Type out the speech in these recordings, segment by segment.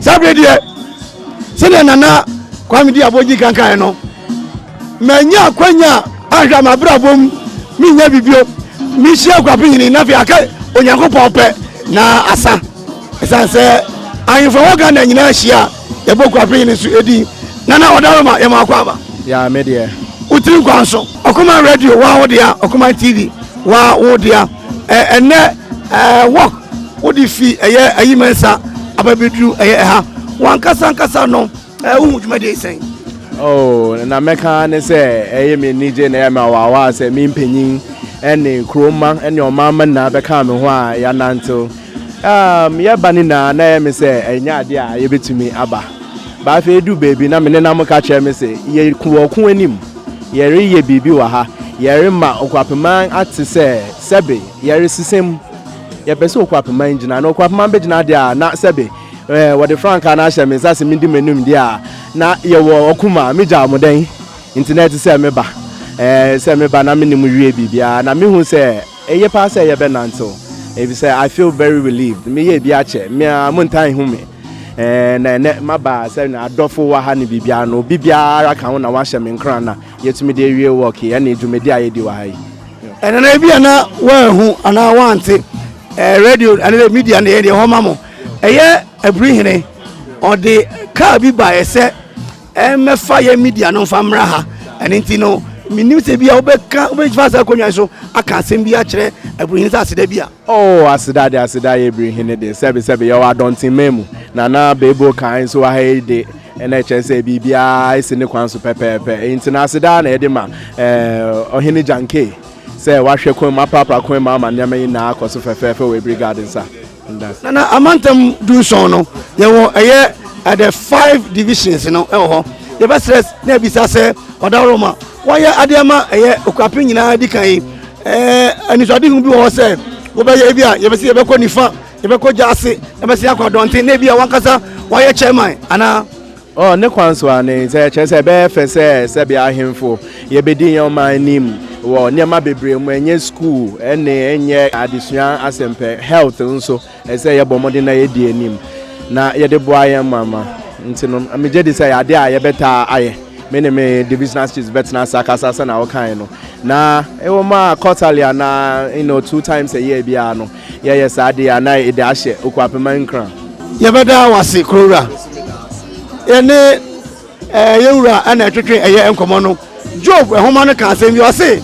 Sabrede sene nana kwami di aboji kankan no manya kwanya ahwa mabrabom minya bibio mi hia OKUAPEHENE na fi aka onyankopon pe na asa esanse ahimfo woga na nyina hia ye OKUAPEHENE su edi nana odaroma ye makwaba ya media utiri kwanso Okuma radio wa wodia Okuma TV wa wodia ene work wodi fi eye ayimensa ababedu eye ha wankasa no uhudwumade sen oh na meka ne se eye me nije na ya ma wa se mi mpanyin ene kroma ene omama na beka me ho a ya nanto ye bani na ye me se enya ade a ye betumi aba ba fe du baby na me ne na mka che me se ye kuoku anim ye re ye bibi wa ha ye re ma OKUAPEHENE ate se sebe ye re sisem ye pese OKUAPEHENE gina na OKUAPEHENE be gina ade a na sebe what the franca na shame sase mindi menum dia na ye wo okuma meja moden internet se meba na menimu wie bibia na me hu se eye pa se ye be nanto if say I feel very relieved me ye bia che me montan hu me na ne maba se na adofo wa ha ne bibia no bibia ara kan na wa shame nkran na yetumi de wie work ye na edwumedi aye di wa ha na bia na wa hu ana wante radio and media na ye de ho mamo eye Aburi hene or the car be by a set fire media no famra ha and intino minim se bia obeka obefasa konya so aka sem bia kire Aburi hene asida bia oh asida Aburi hene de sebe yo adontin memu na bebo kan so ha de ene chese bibia ise ne kwan so pepepe intina asida na e de ma ohene janke se wahwe kon ma papa kon ma nyama yi na akoso fefefe we brigade sa Nana amantam do so no ye wo eye at the 5 divisions no e ho ye be stress na bisa se odaroma wo ye adema eye OKUAPEHENE nyina di kan anisode hu bi wo se wo be ye bia ye be se ye be ko nifa ye be ko jase ye be se akwadonte na bia wankasa wo ye chairman ana oh ne kwanso ani se chese be fe se bia ahemfo ye be din yo man nim wo niam bebre mu enye school ene enye adesua asempe health nso ese ye bomode na ye di anim na ye de boa ye mama ntino ameje de say ade a ye beta aye me divisional chiefs betina sakasa na wokan no na ewo ma quarterly na 2 times a year bia no ye ade na e de ahye OKUAPEHENE nkran ye beda wase krora ene yewura ana twetwe eye enkomo no Job ehoma no kan asem bi o se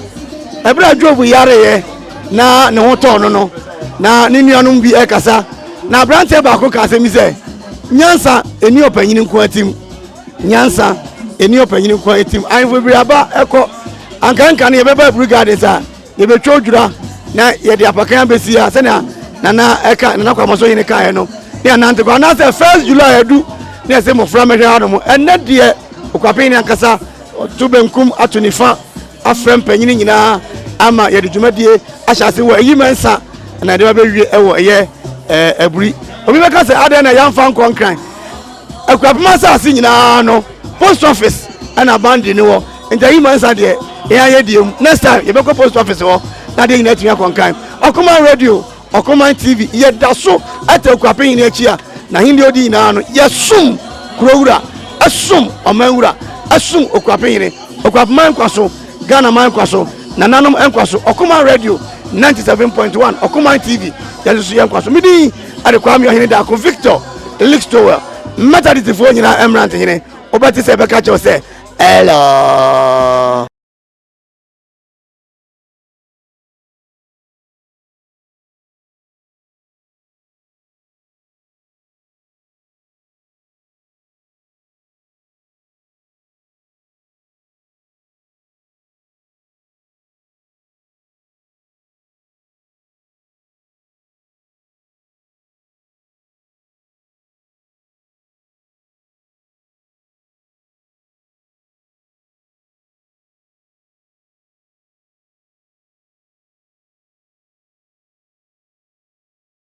ebra Job yare ye na ne ho to no na ne nuanum bi ekasa na brante ba ko kan asem se nyansa eni opanyini nko atim nyansa eni opanyini nko atim anfo bi aba eko ankanka ne beba brigade sa ye betwo odwura na ye de apakan besia se na eka na kwa maso yine kan no ne anante kwa na se 1st July edu ne se mo fra mehwe hanu mo enne de OKUAPEHENE ankasa tubenkum atunifa afrem panyini nyina ama ye de dwumadie ahyase wo ayimensa na de ba bewie ewo ye Aburi obi beka se ade na yamfa nkonkran OKUAPEHENE asase nyina no post office ana bandi ni wo nta ayimensa de ye diem next time ye beko post office wo na de nyina tumi akonkran Okuma radio Okuma TV ye daso ate OKUAPEHENE achi a na hindi odi nyina no ye sum kurowura asum omawura asum OKUAPEHENE kwaso Ghana man kwaso nananom enkwaso Okuma radio 97.1 Okuma TV yaso yankwaso midi ade kwami ohene da ko Victor Lixtower metadity fo nyina emerant hene obati se beka che se hello